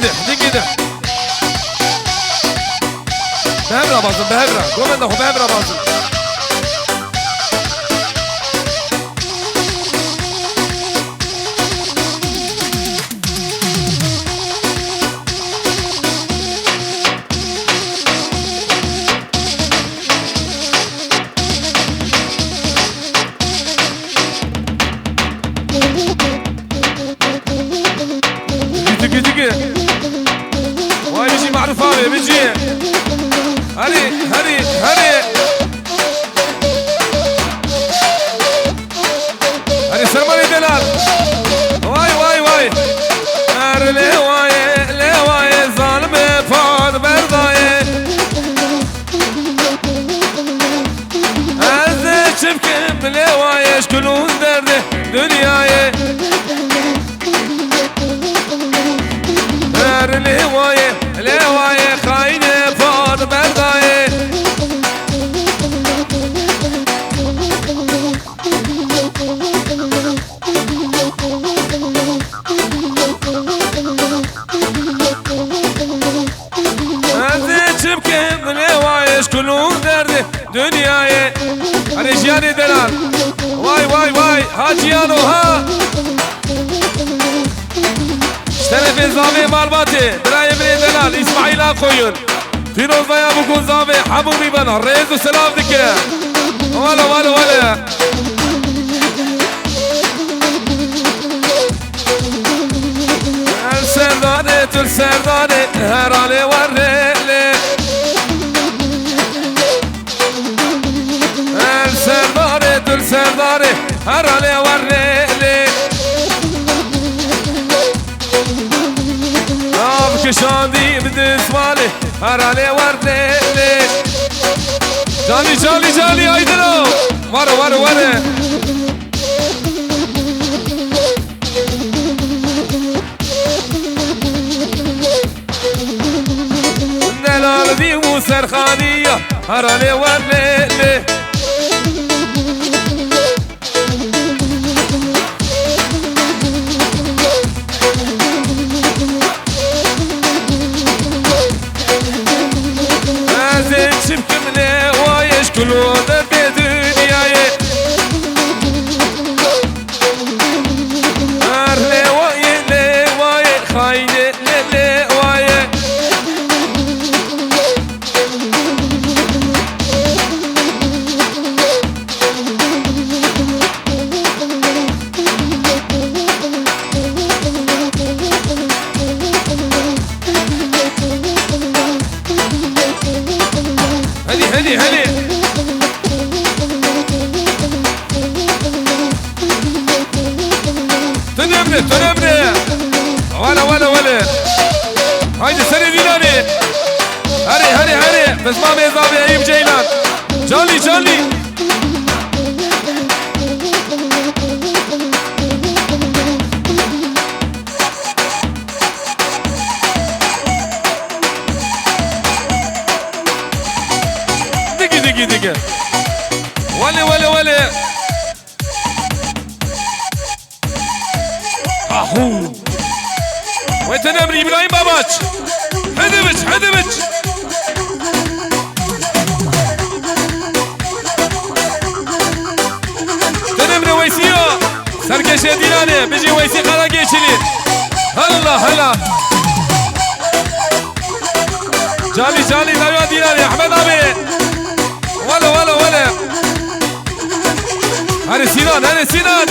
كده دي كده بهبرة بازم بهبرة قوم انه بهبرة بازم واي بيجي معروف هاوي بيجي هري هري هري هري سرماني دلال واي واي واي هر لي واي لي واي ظالم فاد برداي از شبكم لي واي شكلون درده دنياي الهواية الهواية خاينة فاض برداية هذي تبكي الهواية شكلون درده دنياي رجالي دلال واي واي واي هاجيانو ها اشتري زاوية مالباتي دراي بني دلال اسماعيل اخوين فيروز ضيا بكون زاوية حبوبي بنا ريز وسلام ذكر ولا ولا ولا السرداني تلسرداني هرالي وريلي السرداني تلسرداني هرالي وريلي كشاندي بدسمالي هرالي وردلي جالي جالي جالي ايدلو ورا ورا ورا نلال دي وسرخانية هرالي وردلي كلو درد دنياي أرلي واي لي واي خاينة لي واي هلي هلي هلي تنبني ولا ولا ولا هايدي سري ديناني هري هري هري بس ما بيزابي ايب جيلان جالي جالي دقي دقي دقي ولا ولا ولا اهو وتنمري ابراهيم باباش حدبش حدبش تنمري ويسيو سركش ديناني بيجي ويسي قراقيشلي هلا هلا جالي جالي دايما ديناني احمد ابي ولا ولا ولا هاني سينان هاني سينان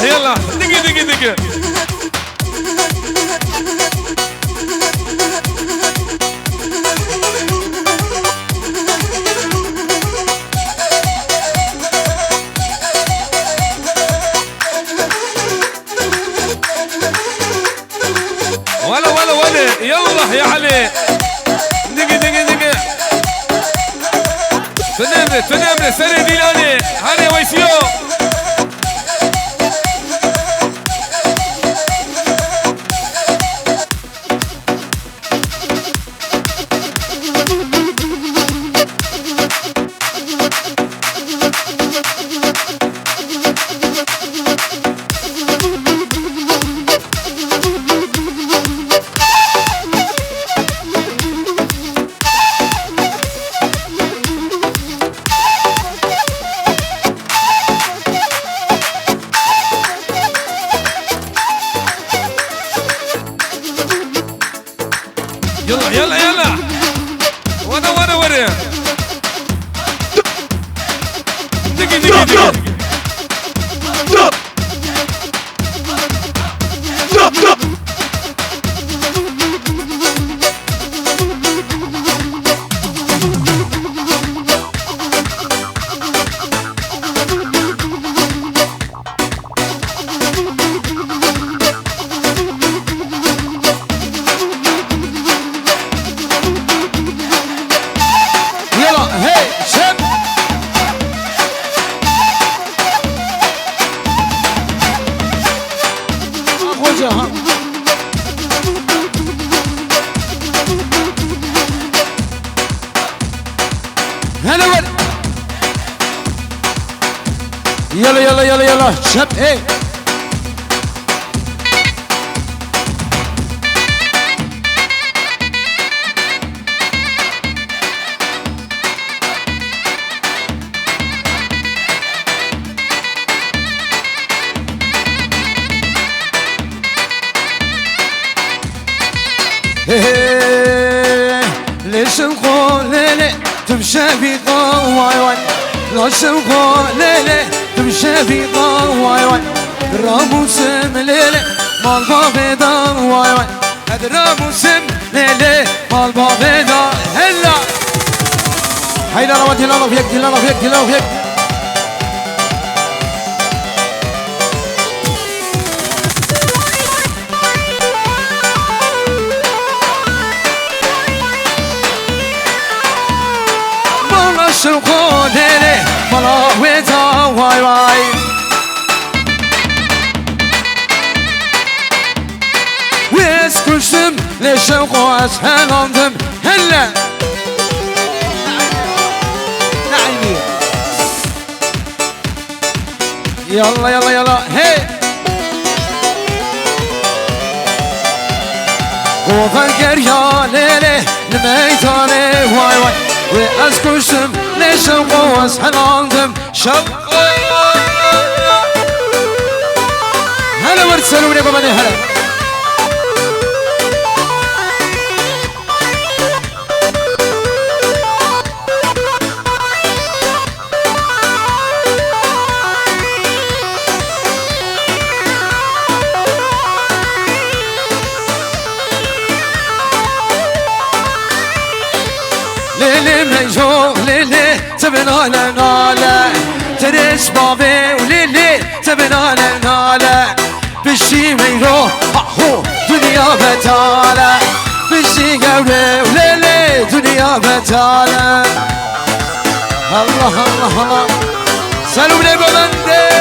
يلا دقي دقي دقي تنمر سري ديلاني هاني ويسيو يلا وانا دقي يلا شب ايه ليش القول تمشي في قواي ليش القول تمشي في قواي راموسم ليلي مال بابدا واي هذا راموسم ليلي مال بابدا هلا هيدا رواتي لا فيك شوقو ليلي مالا ويتا واي ويسكشتم لشوقو اسهلندم هلا نعيمي يلا هي وفكر يا ليلي الميتاني واي واسكشتم لشوقو اسهلندم شوقو هلا ورسلوا لي بابا هلا ليلي ميجو ليلي تبنا لنالا تريش بابي وليلي تبنا لنالا بشي ميرو احو دنيا بتالا بشي قولي وليلي دنيا بتالا الله سلام لي ببندي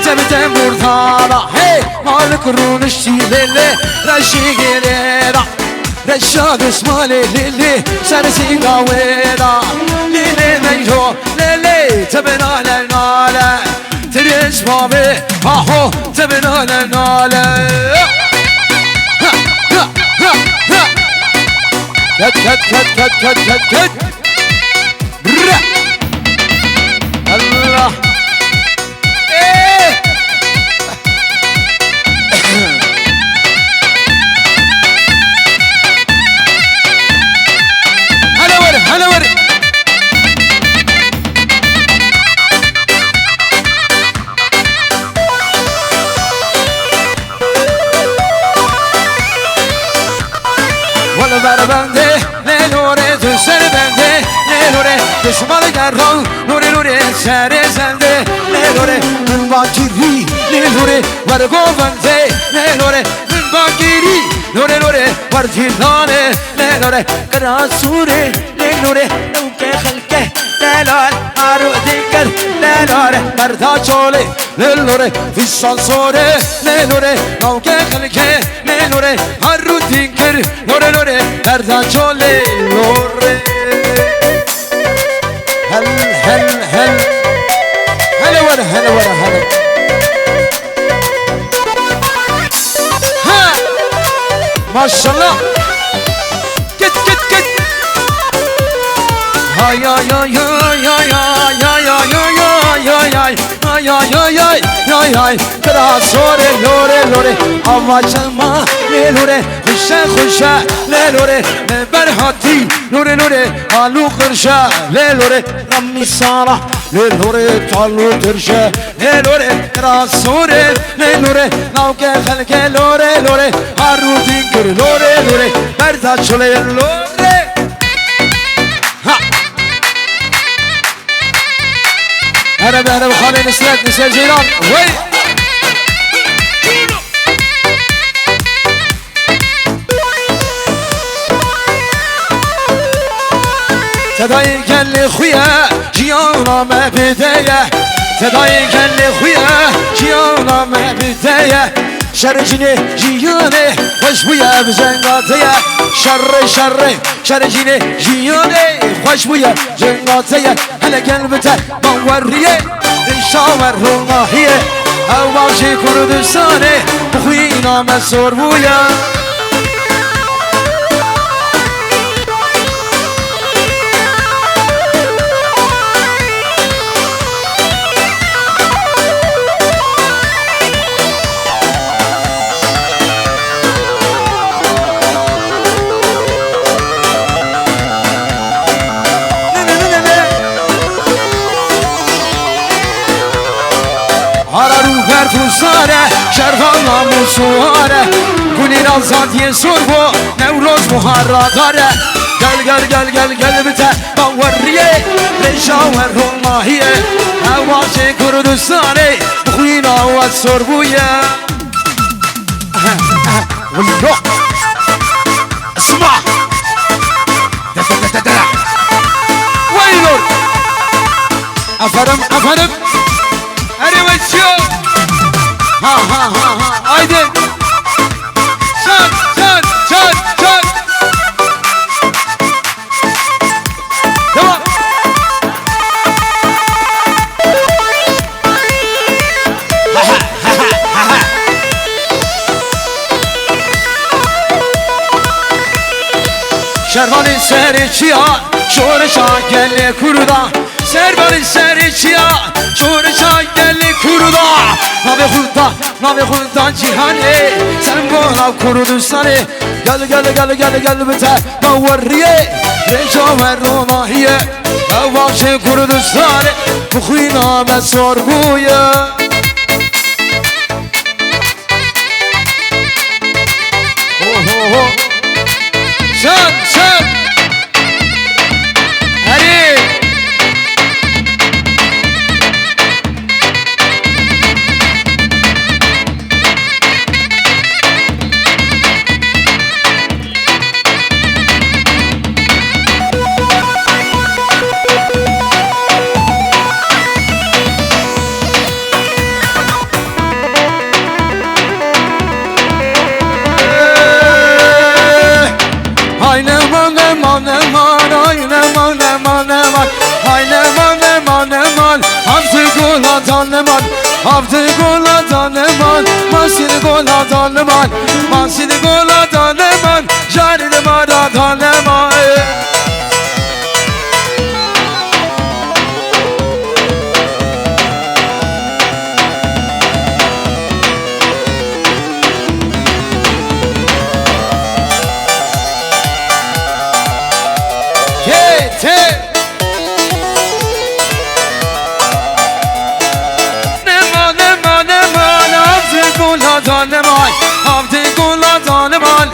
تبتم برثالا هي مالك رونشتي للي رشي قريرا رشاد اسمالي للي سرسي قاويرا للي ميجو للي تبنا للنالا تريش بابي احو تبنا للنالا كت الله هلا ورد ولا بردي ليلو Gördün seni bende ne lore düşmanı gerdan nuri nuri seri sende ne lore min bakiri ne lore var govende ne lore min bakiri lore lore var dilane ne lore kara sure ne lore uke khalke ne lore aru dikar ne lore barda chole ne lore fishan sore ne lore uke khalke ne lore aru dikar lore lore barda chole lore هل هل هل هلا ولا هلا ولا هلا ها ما شاء الله كت كت كت هاي يا يا يا يا يا يا يا يا يا يا يا يا يا ترى سوري لوري لوري أواجما لوري خشة خشة لوري برهاتي لوري لوري قالوا قرشة لوري رمي صالح لوري طالو ترشة لوري ترى سوري لوري ناوك خلك لوري لوري هارو تنكر لوري لوري برزات شلي لوري ها أنا بخالي نسلك نسل جيران وي صدای گل خویا جیانا مبدیه صدای گل خویا جیانا مبدیه شرجني جيوني خوش بويا بزنقاتيا شرجني جيوني خوش بويا بزنقاتيا هلا قلبته موريه ريشاور رماهيه اول شي كردستاني بخوينا مسور بويا Sare şervanla musuare Günün azadiye sorbu Nevroz muharradare Gel bite Bavarriye Reşaver rullahiye Evvaşi Kurdistani Bukhin avat sorbuye Wallah Esma Waylur Aferim Erivetçiyo Ha ha ha ha haydi çat devam şervanın seriçiya şorşa gelle kurda servanın seriçiya şorşa gelle kurda Navi khuldan cihane sen bana Kurdistan'ı gel bite bavarriye reşaver rumahiye evvaşi Kurdistan'ı bukhina mesor buya Sen hadi Hafte gola daneman, masini gola daneman, masini gola daneman, jarine mara daneman. Daneman, hafte gola daneman,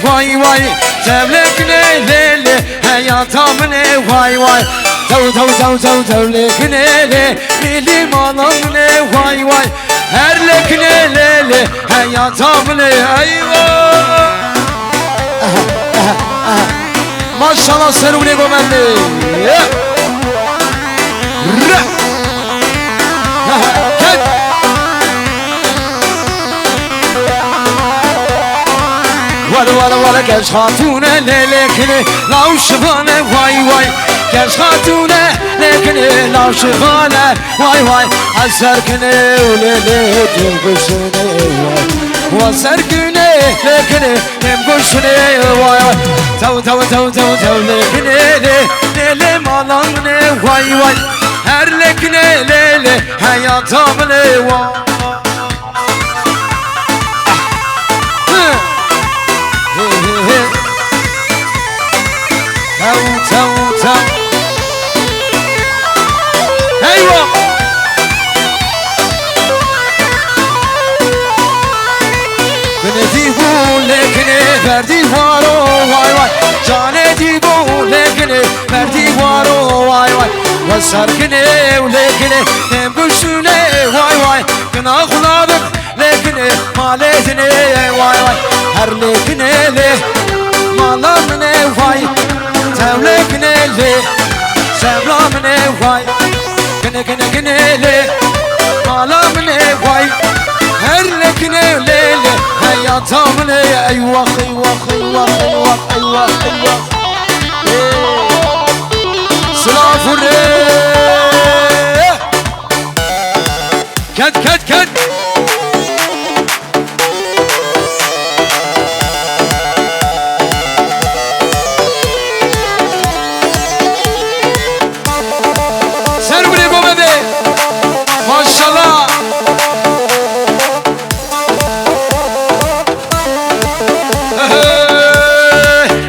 vay vay Tevlek ne lele hayatım ne vay vay Tevlek ne le milim anam ne vay vay Herlek ne lele hayatım ne eyvah Maşallah serum ne gomendi Valla genç hatune lelekine lavşıvane vay vay Genç hatune lelekine lavşıvane vay vay Azerkine ulele dimguşune vay Azerkine lelekine dimguşune vay vay Tav lekine lele malamne vay vay Her lekine lele hayatamne vay Tav Eyvah Beni bu lekine verdi var o vay vay Cane di bu lekine verdi var o vay vay Ve sarkine lekine hem gülsüne vay vay Günahlarım lekine maletine vay vay Her lekine le malamne vay Tevlekine le sevlamne vay Gene le malamne vay Her lekine le hayatım ne eyvah Silafure Ket Sen buraya komedi Maşallah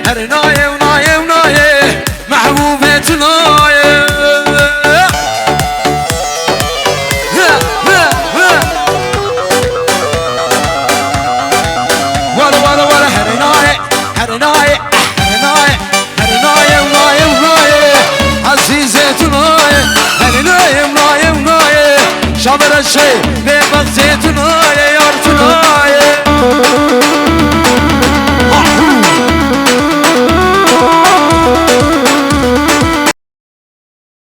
Her naye Mahbubet naye Valla her naye Azize tunaye Her naye Şamere şey